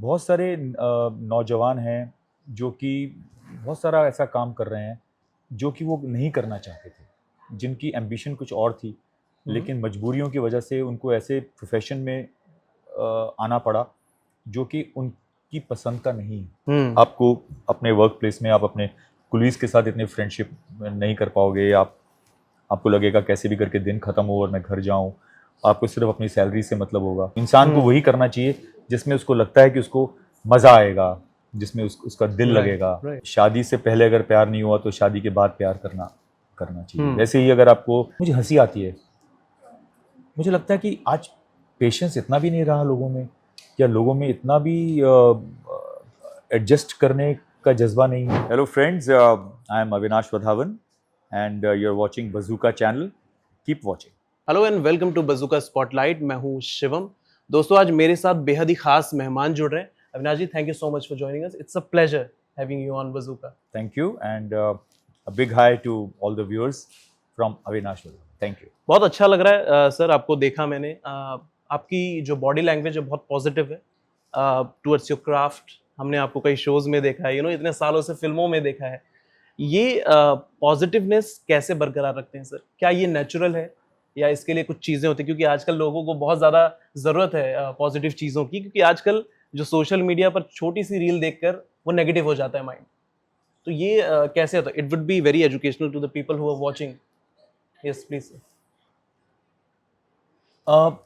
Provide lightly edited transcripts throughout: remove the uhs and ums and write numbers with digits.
बहुत सारे नौजवान हैं जो कि बहुत सारा ऐसा काम कर रहे हैं जो कि वो नहीं करना चाहते थे, जिनकी एम्बिशन कुछ और थी, लेकिन मजबूरियों की वजह से उनको ऐसे प्रोफेशन में आना पड़ा जो कि उनकी पसंद का नहीं है। आपको अपने वर्क प्लेस में आप अपने कुलीग्स के साथ इतनी फ्रेंडशिप नहीं कर पाओगे। आपको लगेगा कैसे भी करके दिन खत्म हो और मैं घर जाऊं। आपको सिर्फ अपनी सैलरी से मतलब होगा। इंसान को वही करना चाहिए जिसमें उसको लगता है कि उसको मज़ा आएगा, जिसमें उसका दिल लगेगा। शादी से पहले अगर प्यार नहीं हुआ तो शादी के बाद प्यार करना चाहिए। वैसे ही अगर आपको, मुझे हंसी आती है, मुझे लगता है कि आज पेशेंस इतना भी नहीं रहा लोगों में, या लोगों में इतना भी एडजस्ट करने का जज्बा नहीं है। Hello friends, I am Avinash Wadhawan and you are watching Bazooka channel. Keep watching. Hello and welcome to Bazooka spotlight. मैं हूं शिवम। दोस्तों, आज मेरे साथ बेहद ही खास मेहमान जुड़ रहे हैं। Avinash ji, thank you so much for joining us. It's a pleasure having you on Bazooka. Thank you and a big hi to all the viewers from Avinash Vadavan. Thank you. बहुत अच्छा लग रहा है सर, आपको देखा मैंने। आपकी जो बॉडी लैंग्वेज है बहुत पॉजिटिव है टुवर्ड्स योर क्राफ्ट। हमने आपको कई शोज में देखा है, इतने सालों से फिल्मों में देखा है। ये पॉजिटिवनेस कैसे बरकरार रखते हैं सर? क्या ये नेचुरल है या इसके लिए कुछ चीज़ें होती हैं? क्योंकि आजकल लोगों को बहुत ज़्यादा ज़रूरत है पॉजिटिव चीज़ों की, क्योंकि आजकल जो सोशल मीडिया पर छोटी सी रील देखकर वो नेगेटिव हो जाता है माइंड। तो ये कैसे होता है? It would be very educational to the people who are watching. Yes please.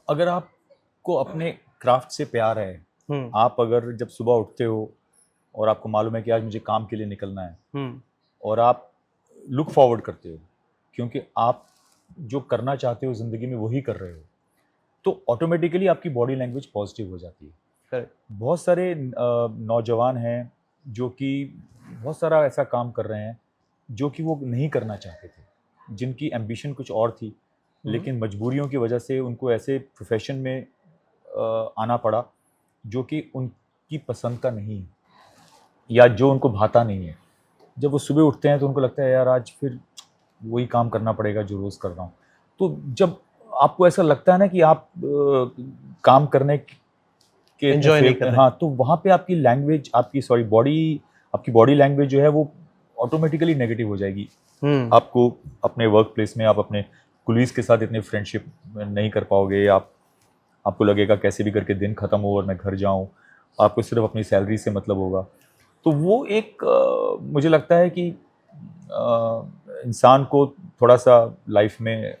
अगर आपको अपने क्राफ्ट से प्यार है, आप अगर जब सुबह उठते हो और आपको मालूम है कि आज मुझे काम के लिए निकलना है, और आप लुक फॉरवर्ड करते हो क्योंकि आप जो करना चाहते हो ज़िंदगी में वही कर रहे हो, तो ऑटोमेटिकली आपकी बॉडी लैंग्वेज पॉजिटिव हो जाती है। करेक्ट। बहुत सारे नौजवान हैं जो कि बहुत सारा ऐसा काम कर रहे हैं जो कि वो नहीं करना चाहते थे, जिनकी एम्बिशन कुछ और थी, लेकिन मजबूरियों की वजह से उनको ऐसे प्रोफेशन में आना पड़ा जो कि उनकी पसंद का नहीं है या जो उनको भाता नहीं है। जब वो सुबह उठते हैं तो उनको लगता है यार आज फिर वही काम करना पड़ेगा जो रोज़ कर रहा हूँ। तो जब आपको ऐसा लगता है ना कि आप काम करने के एंजॉय नहीं कर रहे, हाँ, तो वहाँ पे आपकी लैंग्वेज, आपकी बॉडी लैंग्वेज जो है वो ऑटोमेटिकली नेगेटिव हो जाएगी। आपको अपने वर्क प्लेस में आप अपने कुलीग्स के साथ इतनी फ्रेंडशिप नहीं कर पाओगे। आपको लगेगा कैसे भी करके दिन खत्म हो और मैं घर जाऊँ। आपको सिर्फ अपनी सैलरी से मतलब होगा। तो वो एक मुझे लगता है कि इंसान को थोड़ा सा लाइफ में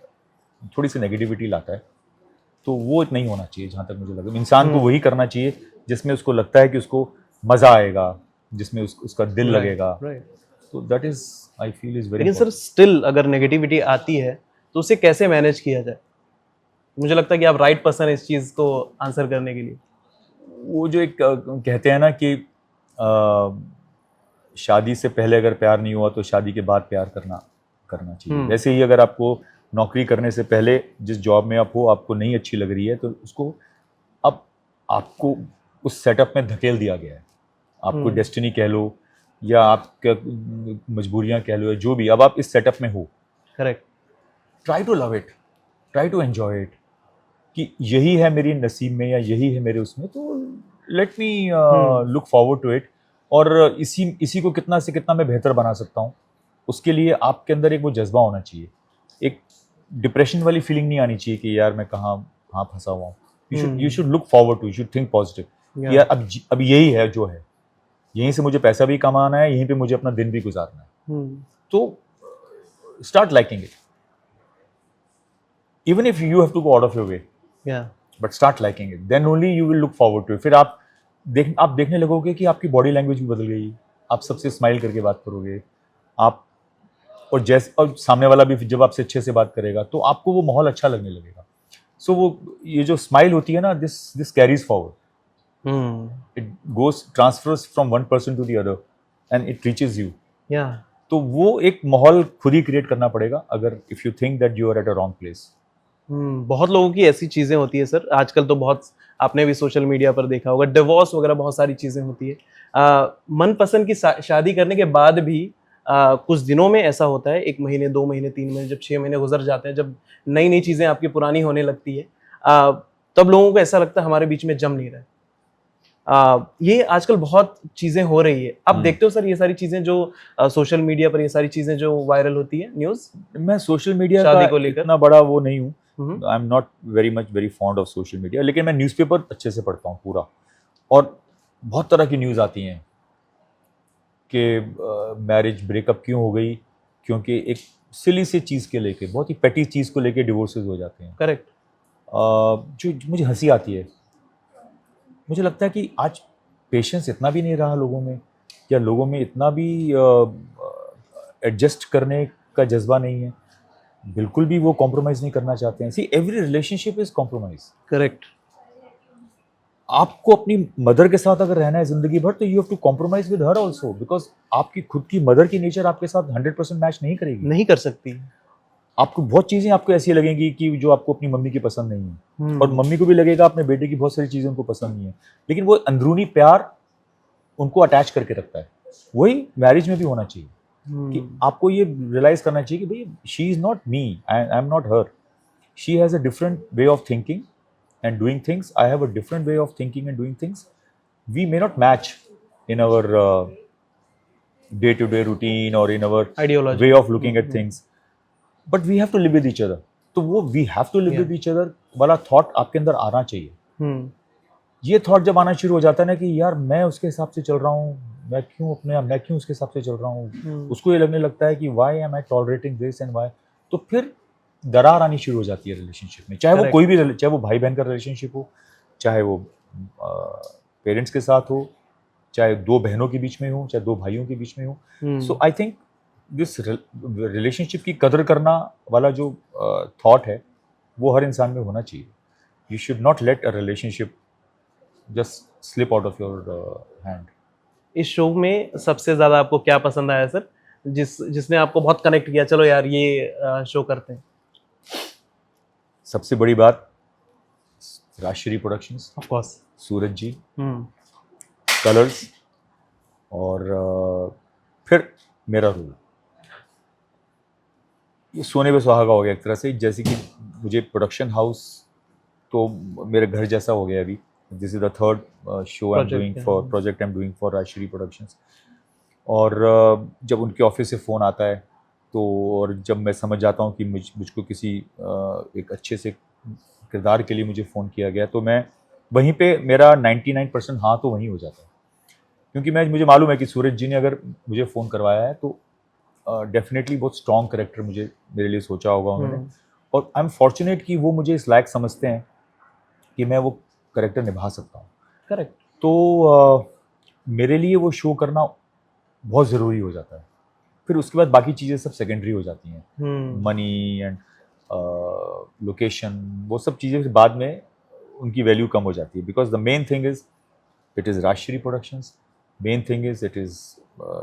थोड़ी सी नेगेटिविटी लाता है, तो वो नहीं होना चाहिए। जहाँ तक मुझे लगा, इंसान को वही करना चाहिए जिसमें उसको लगता है कि उसको मज़ा आएगा, जिसमें उसका दिल लगेगा। तो that is, I feel, is very. लेकिन सर स्टिल अगर नेगेटिविटी आती है तो उसे कैसे मैनेज किया जाए? मुझे लगता है कि आप राइट पर्सन है इस चीज़ को आंसर करने के लिए। वो जो एक कहते हैं ना कि शादी से पहले अगर प्यार नहीं हुआ तो शादी के बाद प्यार करना चाहिए। वैसे ही अगर आपको नौकरी करने से पहले जिस जॉब में आप हो आपको नहीं अच्छी लग रही है, तो उसको अब आपको उस सेटअप में धकेल दिया गया है। आपको डेस्टिनी कह लो या आपका मजबूरियां कह लो, या जो भी, अब आप इस सेटअप में हो। Correct. Try to love it, try to enjoy it, कि यही है मेरी नसीब में या यही है मेरे उसमें, तो let me look forward to it. और इसी को कितना से कितना मैं बेहतर बना सकता हूँ, उसके लिए आपके अंदर एक वो जज्बा होना चाहिए। एक डिप्रेशन वाली फीलिंग नहीं आनी चाहिए कि यार मैं कहाँ फंसा हुआ हूँ। You should look forward to, you should think positive. यार अब यही है जो है, यहीं से मुझे पैसा भी कमाना है, यहीं पे मुझे अपना दिन भी गुजारना है। तो start liking it, even if you have to go out of your way, but start liking it, then only you will look forward to it. फिर आप देखने लगोगे कि आपकी बॉडी लैंग्वेज भी बदल गई। आप सबसे स्माइल करके बात करोगे, आप और सामने वाला भी जब आपसे अच्छे से बात करेगा तो आपको वो माहौल अच्छा लगने लगेगा। सो वो ये जो स्माइल होती है ना, this carries forward, it goes transfers from one person to the other and it reaches you. तो वो एक माहौल खुद ही क्रिएट करना पड़ेगा, अगर if you think that you are at a wrong place. बहुत लोगों की ऐसी चीज़ें होती है सर, आजकल तो बहुत, आपने भी सोशल मीडिया पर देखा होगा, डिवोर्स वगैरह बहुत सारी चीज़ें होती है। मनपसंद की शादी करने के बाद भी कुछ दिनों में ऐसा होता है, 1 महीने 2 महीने 3 महीने, जब 6 महीने गुजर जाते हैं, जब नई नई चीज़ें आपकी पुरानी होने लगती है, तब लोगों को ऐसा लगता है हमारे बीच में जम नहीं रहा है। ये आजकल बहुत चीजें हो रही है, आप हम्म। देखते हो सर ये सारी चीजें जो सोशल मीडिया पर ये सारी चीजें जो वायरल होती है न्यूज मैं सोशल मीडिया शादी का को लेकर? इतना बड़ा वो नहीं हूँ, hmm, I am not very fond of social media, लेकिन मैं न्यूज़पेपर अच्छे से पढ़ता हूँ पूरा, और बहुत तरह की न्यूज़ आती हैं कि मैरिज ब्रेकअप क्यों हो गई, क्योंकि एक सिली सी चीज़ के लेके, बहुत ही पेटी चीज़ को लेके डिवोर्सेस हो जाते हैं। करेक्ट। जो मुझे हंसी आती है, मुझे लगता है कि आज पेशेंस इतना भी नहीं रहा लोगों में, या लोगों में इतना भी एडजस्ट करने का जज्बा नहीं है, बिल्कुल भी वो कॉम्प्रोमाइज़ नहीं करना चाहते हैं। See every relationship is compromise. Correct. आपको अपनी मदर के साथ अगर रहना है ज़िंदगी भर, तो you have to compromise with her also, because आपकी खुद की मदर की नेचर आपके साथ 100% मैच नहीं करेगी। नहीं कर सकती। आपको बहुत चीज़ें आपको ऐसी लगेंगी कि जो आपको अपनी मम्मी की पसंद नहीं है, हम्म, और मम्मी को भी लगेगा अपने बेटे की बहुत सारी चीज़ें उनको पसंद नहीं है, लेकिन वो अंदरूनी प्यार उनको अटैच करके रखता है। वही मैरिज में भी होना चाहिए कि आपको ये रियलाइज़ करना चाहिए कि भाई she is not me, I am not her, she has a different way of thinking and doing things. I have a different way of thinking and doing things. We may not match in our day-to-day routine or in our Ideology. way of looking at things, but we have to live with each other. तो वो we have to live with each other वाला thought आपके अंदर आना चाहिए। ये thought जब आना शुरू हो जाता है ना कि यार मैं उसके हिसाब से चल रहा हूँ, मैं क्यों उसके हिसाब से चल रहा हूँ, उसको ये लगने लगता है कि why am I tolerating this and why, तो फिर दरार आनी शुरू हो जाती है रिलेशनशिप में, चाहे वो कोई भी, चाहे वो भाई बहन का रिलेशनशिप हो, चाहे वो पेरेंट्स के साथ हो, चाहे दो बहनों के बीच में हो, चाहे दो भाइयों के बीच में हो। सो आई थिंक दिस रिलेशनशिप की कदर करना वाला जो थॉट है वो हर इंसान में होना चाहिए। You should not let a relationship just slip out of your hand. इस शो में सबसे ज्यादा आपको क्या पसंद आया सर, जिसने आपको बहुत कनेक्ट किया, चलो यार ये शो करते हैं? सबसे बड़ी बात Rajshri productions, of course, Suraj ji, Colors, और फिर मेरा रोल। ये सोने पे सुहागा हो गया एक तरह से, जैसे कि मुझे प्रोडक्शन हाउस तो मेरे घर जैसा हो गया अभी। This is the third show I am doing for project, I am doing for Rajshri productions. और जब उनके ऑफिस से फ़ोन आता है तो, और जब मैं समझ जाता हूँ कि मुझको किसी एक अच्छे से किरदार के लिए मुझे फ़ोन किया गया, तो मैं वहीं पे मेरा 99% हाँ तो वहीं हो जाता है, क्योंकि मुझे मालूम है कि सूरज जी ने अगर मुझे फ़ोन करवाया है तो डेफिनेटली बहुत स्ट्रॉन्ग करेक्टर मेरे लिए सोचा होगा उन्होंने, और आई एम फॉर्चुनेट कि वो मुझे इस लायक समझते हैं कि मैं वो करेक्टर निभा सकता हूँ। करेक्ट। तो मेरे लिए वो शो करना बहुत ज़रूरी हो जाता है, फिर उसके बाद बाकी चीज़ें सब सेकेंडरी हो जाती हैं, मनी एंड लोकेशन, वो सब चीज़ें फिर बाद में उनकी वैल्यू कम हो जाती है, because the main thing is it is Rajshri productions, main thing is it is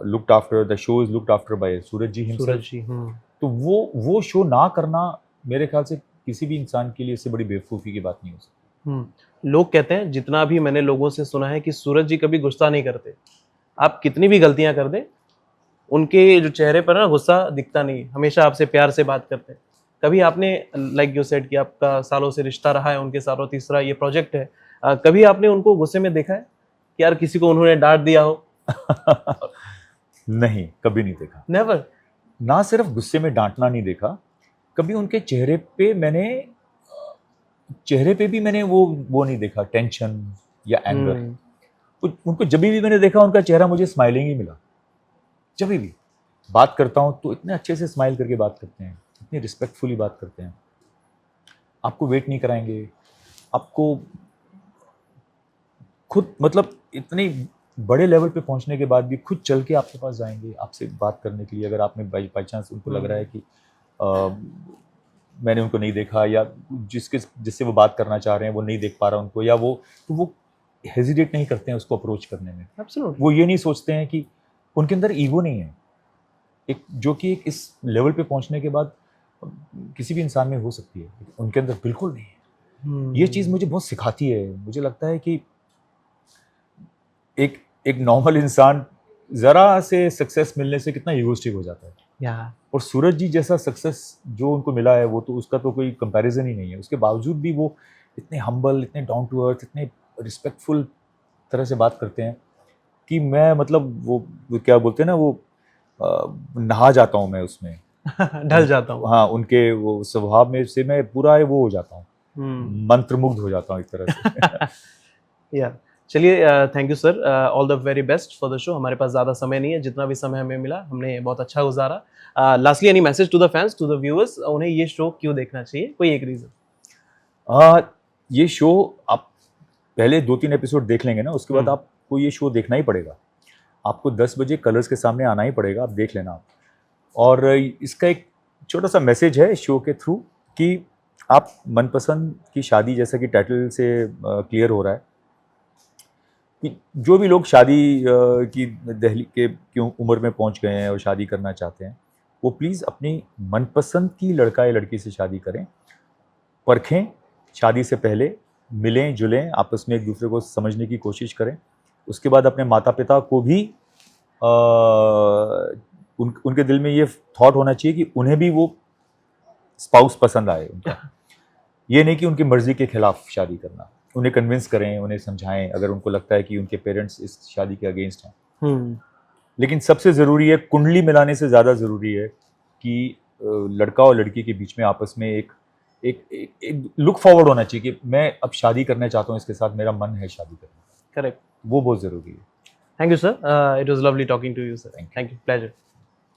looked after, the show is looked after by Suraj ji himself. तो वो शो ना करना मेरे ख्याल से किसी भी इंसान के लिए इससे बड़ी बेवकूफ़ी की बात नहीं हो सकती। लोग कहते हैं, जितना भी मैंने लोगों से सुना है, कि सूरज जी कभी गुस्सा नहीं करते, आप कितनी भी गलतियां कर दें उनके जो चेहरे पर ना गुस्सा दिखता नहीं, हमेशा आपसे प्यार से बात करते हैं। कभी आपने, लाइक यू सेड कि आपका सालों से रिश्ता रहा है उनके सालों, तीसरा ये प्रोजेक्ट है, कभी आपने उनको गुस्से में देखा है कि यार किसी को उन्होंने डांट दिया हो? नहीं, कभी नहीं देखा। नेवर। ना सिर्फ गुस्से में डांटना नहीं देखा, कभी उनके चेहरे पे भी मैंने वो नहीं देखा, टेंशन या एंगर। उनको जब भी मैंने देखा उनका चेहरा मुझे स्माइलिंग ही मिला। जब भी बात करता हूँ तो इतने अच्छे से स्माइल करके बात करते हैं, इतनी रिस्पेक्टफुली बात करते हैं, आपको वेट नहीं कराएंगे, आपको खुद, मतलब इतने बड़े लेवल पे पहुंचने के बाद भी खुद चल के आपके पास जाएंगे आपसे बात करने के लिए, अगर आप में बाई चांस उनको लग रहा है कि मैंने उनको नहीं देखा, या जिससे वो बात करना चाह रहे हैं वो नहीं देख पा रहा उनको, या तो वो हेजिटेट नहीं करते हैं उसको अप्रोच करने में। Absolutely. वो ये नहीं सोचते हैं कि उनके अंदर ईगो नहीं है, जो कि इस लेवल पे पहुंचने के बाद किसी भी इंसान में हो सकती है, उनके अंदर बिल्कुल नहीं है। ये चीज़ मुझे बहुत सिखाती है। मुझे लगता है कि एक नॉर्मल इंसान ज़रा से सक्सेस मिलने से कितना ईगोइस्टिक हो जाता है, और सूरज जी जैसा सक्सेस जो उनको मिला है वो तो उसका तो कोई कंपैरिजन ही नहीं है। उसके बावजूद भी वो इतने हम्बल, इतने डाउन टू अर्थ, इतने रिस्पेक्टफुल तरह से बात करते हैं कि मैं मतलब वो क्या बोलते हैं ना, वो नहा जाता हूँ मैं उसमें, ढल जाता हूँ। हाँ, उनके वो स्वभाव में से मैं पूरा वो हो जाता हूँ, हम्म। मंत्रमुग्ध हो जाता हूँ एक तरह से। या चलिए, thank you sir, all the very best for the show. हमारे पास ज़्यादा समय नहीं है, जितना भी समय हमें मिला हमने बहुत अच्छा गुजारा। Lastly any message to the fans, to the viewers, उन्हें ये शो क्यों देखना चाहिए, कोई एक रीज़न? ये शो आप पहले 2-3 एपिसोड देख लेंगे ना, उसके बाद आपको ये शो देखना ही पड़ेगा। आपको 10 बजे कलर्स के सामने आना ही पड़ेगा, आप देख लेना। और इसका एक छोटा सा मैसेज है शो के थ्रू कि आप मनपसंद की शादी, जैसा कि टाइटल से क्लियर हो रहा है कि जो भी लोग शादी की दहली की उम्र में पहुंच गए हैं और शादी करना चाहते हैं, वो प्लीज़ अपनी मनपसंद की लड़का या लड़की से शादी करें, परखें शादी से पहले, मिलें जुलें, आपस में एक दूसरे को समझने की कोशिश करें। उसके बाद अपने माता पिता को भी उनके दिल में ये थॉट होना चाहिए कि उन्हें भी वो स्पाउस पसंद आए उनका। ये नहीं कि उनकी मर्जी के खिलाफ शादी करना। उन्हें कन्विंस करें, उन्हें समझाएं अगर उनको लगता है कि उनके पेरेंट्स इस शादी के अगेंस्ट हैं। लेकिन सबसे ज़रूरी है, कुंडली मिलाने से ज़्यादा ज़रूरी है कि लड़का और लड़की के बीच में आपस में एक एक एक, एक लुक फॉरवर्ड होना चाहिए कि मैं अब शादी करना चाहता हूँ, इसके साथ मेरा मन है शादी करने। करेक्ट। वो बहुत ज़रूरी है। Thank you sir, it was lovely talking to you sir. Thank you, pleasure.